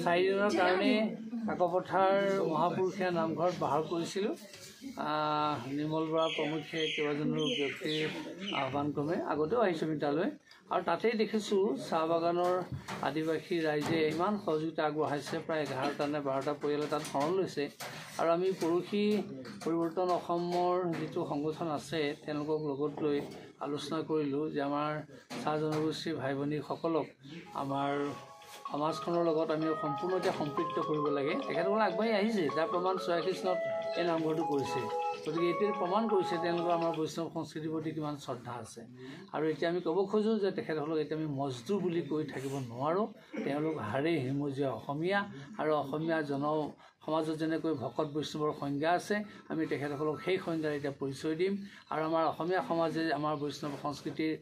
চাৰিদিনৰ কাৰণে কাকপথাৰ মহাপুৰুষীয়া নামঘৰত বাহাৰ কৰিছিলোঁ। নিৰ্মল বৰা প্ৰমুখ্যে কেইবাজনো ব্যক্তিৰ আহ্বান ক্ৰমে আগতেও আহিছোঁ আমি তালৈ, আৰু তাতেই দেখিছোঁ চাহ বাগানৰ আদিবাসী ৰাইজে ইমান সহযোগিতা আগবঢ়াইছে। প্ৰায় 11টা নে 12টা পৰিয়ালে তাত শৰণ লৈছে। আৰু আমি পৰহি পৰিৱৰ্তন অসমৰ যিটো সংগঠন আছে তেওঁলোকক লগত লৈ আলোচনা কৰিলোঁ যে আমাৰ চাহ জনগোষ্ঠীৰ ভাই ভনীসকলক আমাৰ সমাজখনৰ লগত আমি সম্পূৰ্ণতে সম্পৃক্ত কৰিব লাগে। তেখেতসকলে আগবাঢ়ি আহিছে, তাৰ প্ৰমাণ 86 চনত এই নামঘৰটো কৰিছে। গতিকে এইটোৱে প্ৰমাণ কৰিছে তেওঁলোকৰ আমাৰ বৈষ্ণৱ সংস্কৃতিৰ প্ৰতি কিমান শ্ৰদ্ধা আছে। আৰু এতিয়া আমি ক'ব খোজোঁ যে তেখেতসকলক এতিয়া আমি মজদুৰ বুলি কৈ থাকিব নোৱাৰোঁ। তেওঁলোক হাড়ে হিমজীয়া অসমীয়া, আৰু অসমীয়া সমাজত যেনেকৈ ভকত বৈষ্ণৱৰ সংজ্ঞা আছে, আমি তেখেতসকলক সেই সংজ্ঞাৰ এতিয়া পৰিচয় দিম। আৰু আমাৰ অসমীয়া সমাজে আমাৰ বৈষ্ণৱ সংস্কৃতিৰ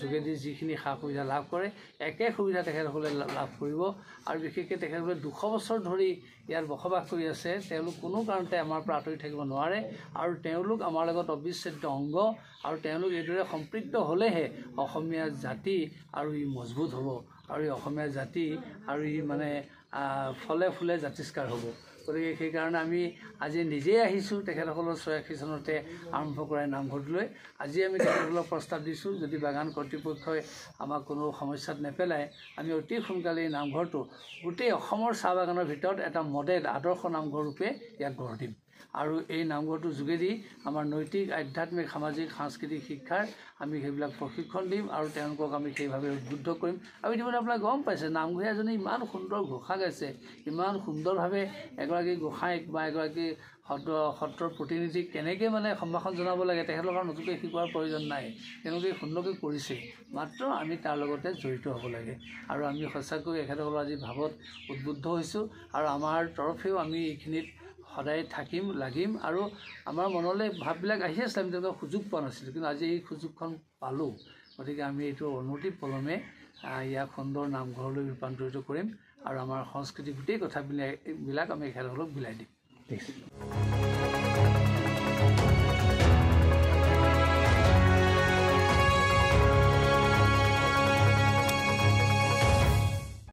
যোগেদি যিখিনি সা সুবিধা লাভ কৰে, একে সুবিধা তেখেতসকলে লাভ কৰিব। আৰু বিশেষকৈ তেখেতসকলে 200 বছৰ ধৰি ইয়াত বসবাস কৰি আছে। তেওঁলোক কোনো কাৰণতে আমাৰ পৰা আঁতৰি থাকিব নোৱাৰে, আৰু তেওঁলোক আমাৰ লগত অবিচ্ছেদ্য অংগ। আৰু তেওঁলোক এইদৰে সম্পৃক্ত হ'লেহে অসমীয়া জাতি আৰু ই মজবুত হ'ব, আৰু এই অসমীয়া জাতি আৰু ই মানে ফলে ফুলে জাতিষ্কাৰ হ'ব। গতিকে সেইকাৰণে আমি আজি নিজেই আহিছোঁ তেখেতসকলৰ 86 চনতে আৰম্ভ কৰা নামঘৰটোলৈ। আজি আমি তেখেতসকলক প্ৰস্তাৱ দিছোঁ, যদি বাগান কৰ্তৃপক্ষই আমাক কোনো সমস্যাত নেপেলায়, আমি অতি সোনকালে এই নামঘৰটো গোটেই অসমৰ চাহ বাগানৰ ভিতৰত এটা মডেল আদৰ্শ নামঘৰ ৰূপে ইয়াক গঢ় দিম। আৰু এই নামঘৰটোৰ যোগেদি আমাৰ নৈতিক, আধ্যাত্মিক, সামাজিক, সাংস্কৃতিক শিক্ষাৰ আমি সেইবিলাক প্ৰশিক্ষণ দিম, আৰু তেওঁলোকক আমি সেইভাৱে উদ্বুদ্ধ কৰিম। আৰু ইতিমধ্যে আপোনালোকে গম পাইছে নামঘৰীয়া এজনে ইমান সুন্দৰ ঘোষা গাইছে, ইমান সুন্দৰভাৱে এগৰাকী গোসাঁইক বা এগৰাকী সত্ৰৰ প্ৰতিনিধিক কেনেকৈ মানে সম্ভাষণ জনাব লাগে তেখেতলোকৰ নতুনকৈ শিকোৱাৰ প্ৰয়োজন নাই। তেওঁলোকে সুন্দৰকৈ কৰিছে, মাত্ৰ আমি তাৰ লগতে জড়িত হ'ব লাগে। আৰু আমি সঁচাকৈ এখেতসকলৰ আজি ভাৱত উদ্বুদ্ধ হৈছোঁ, আৰু আমাৰ তৰফেও আমি এইখিনিত সদায় থাকিম, লাগিম। আৰু আমাৰ মনলৈ ভাৱবিলাক আহি আছে, আমি তেওঁলোকক সুযোগ পোৱা নাছিলোঁ, কিন্তু আজি এই সুযোগখন পালোঁ। গতিকে আমি এইটো অনতি পলমে ইয়াক সুন্দৰ নামঘৰলৈ ৰূপান্তৰিত কৰিম, আৰু আমাৰ সংস্কৃতি গোটেই কথাবিলাক আমি এখেতসকলক বিলাই দিম।